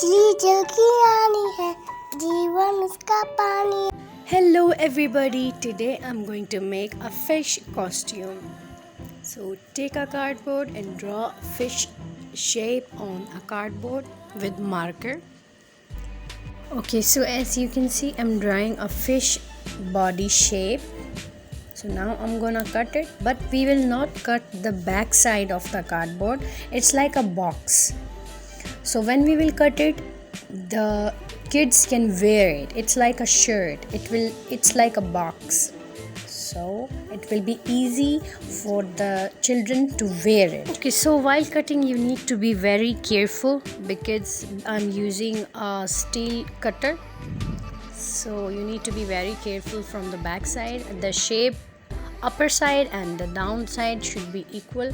मछली जल की रानी है जीवन उसका पानी. Hello everybody, today I'm going to make a fish costume. So take a cardboard and draw a fish shape on a cardboard with marker. Okay, so as you can see I'm drawing a fish body shape. So now I'm gonna cut it, but we will not cut the back side of the cardboard. It's like a box. So when we will cut it, the kids can wear it. It's like a shirt. It's like a box. So it will be easy for the children to wear it. Okay, so while cutting you need to be very careful because I'm using a steel cutter. So you need to be very careful from the back side. The shape upper side and the down side should be equal.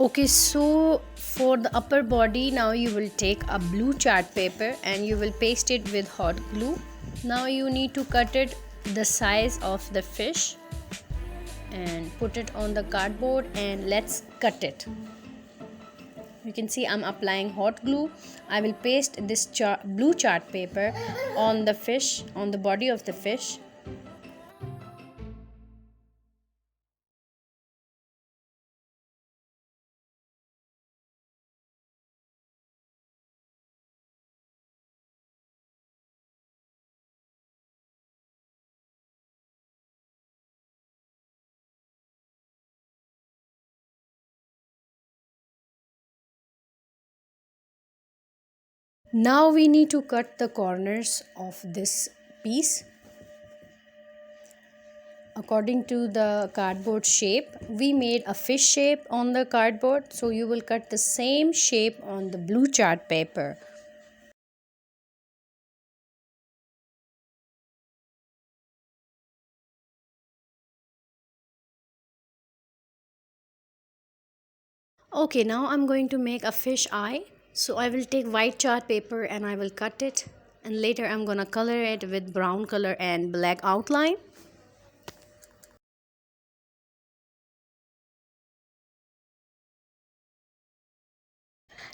Okay, so for the upper body now you will take a blue chart paper and you will paste it with hot glue. Now you need to cut it the size of the fish and put it on the cardboard and let's cut it. You can see I'm applying hot glue. I will paste this blue chart paper on the fish, on the body of the fish. Now we need to cut the corners of this piece. According to the cardboard shape, we made a fish shape on the cardboard, so you will cut the same shape on the blue chart paper. Okay, now I'm going to make a fish eye. So I will take white chart paper and I will cut it, and later I'm gonna color it with brown color and black outline.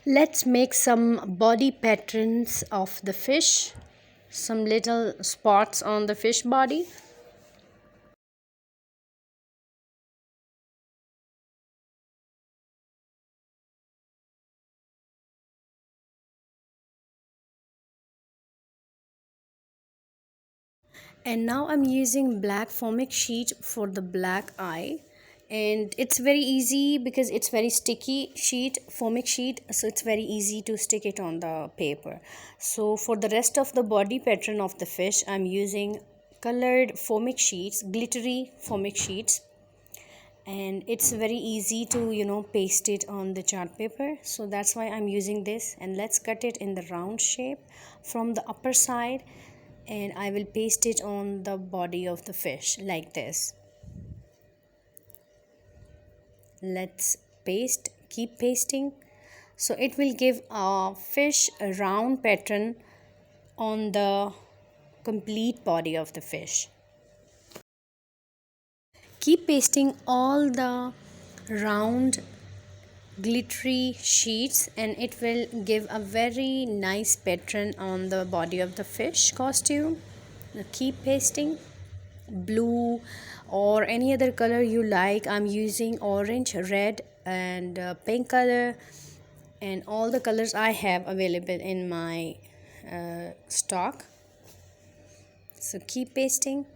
Let's make some body patterns of the fish, some little spots on the fish body. And now I'm using black foamic sheet for the black eye, and it's very easy because it's very sticky sheet, foamic sheet, so it's very easy to stick it on the paper. So for the rest of the body pattern of the fish I'm using colored foamic sheets, glittery foamic sheets, and it's very easy to paste it on the chart paper, so that's why I'm using this. And let's cut it in the round shape from the upper side, and I will paste it on the body of the fish like this. Let's paste, keep pasting, so it will give a fish a round pattern on the complete body of the fish. Keep pasting all the round glittery sheets and it will give a very nice pattern on the body of the fish costume. Now keep pasting. Blue or any other color you like. I'm using orange, red and pink color, and all the colors I have available in my stock. So keep pasting.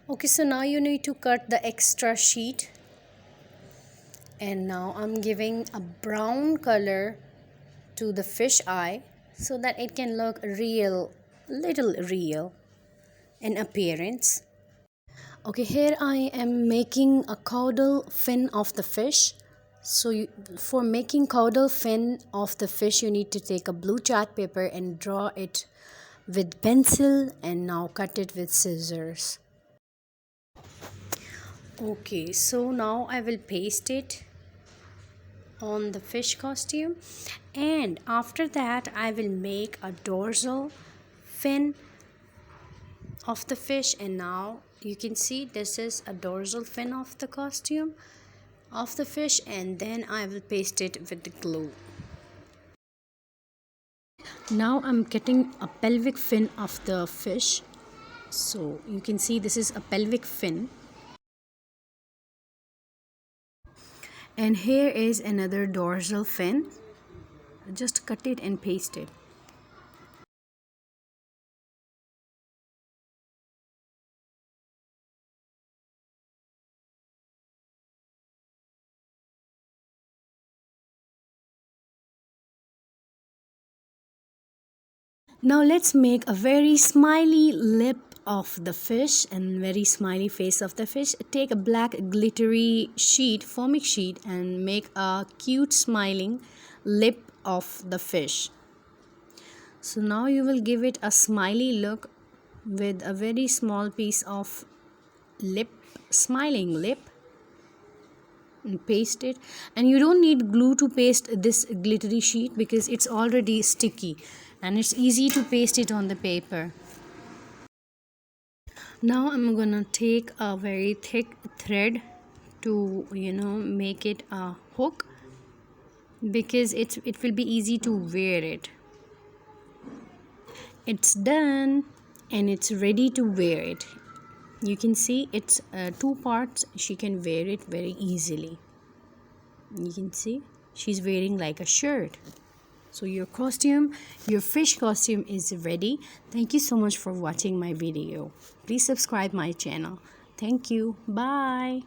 Okay, so now you need to cut the extra sheet, and now I'm giving a brown color to the fish eye so that it can look real, little real in appearance. Okay, here I am making a caudal fin of the fish. So for making caudal fin of the fish you need to take a blue chart paper and draw it with pencil and now cut it with scissors. Okay, so now I will paste it on the fish costume, and after that I will make a dorsal fin of the fish. And now you can see this is a dorsal fin of the costume of the fish, and then I will paste it with the glue. Now I'm getting a pelvic fin of the fish, so you can see this is a pelvic fin, and here is another dorsal fin. Just cut it and paste it. Now let's make a very smiley lip of the fish and very smiley face of the fish. Take a black glittery sheet, foamic sheet, and make a cute smiling lip of the fish. So now you will give it a smiley look with a very small piece of lip, smiling lip, and paste it. And you don't need glue to paste this glittery sheet because it's already sticky and it's easy to paste it on the paper. Now I'm gonna take a very thick thread to make it a hook, because it will be easy to wear it. It's done and it's ready to wear it. You can see it's two parts. She can wear it very easily. You can see she's wearing like a shirt. So your fish costume is ready. Thank you so much for watching my video. Please subscribe my channel. Thank you. Bye.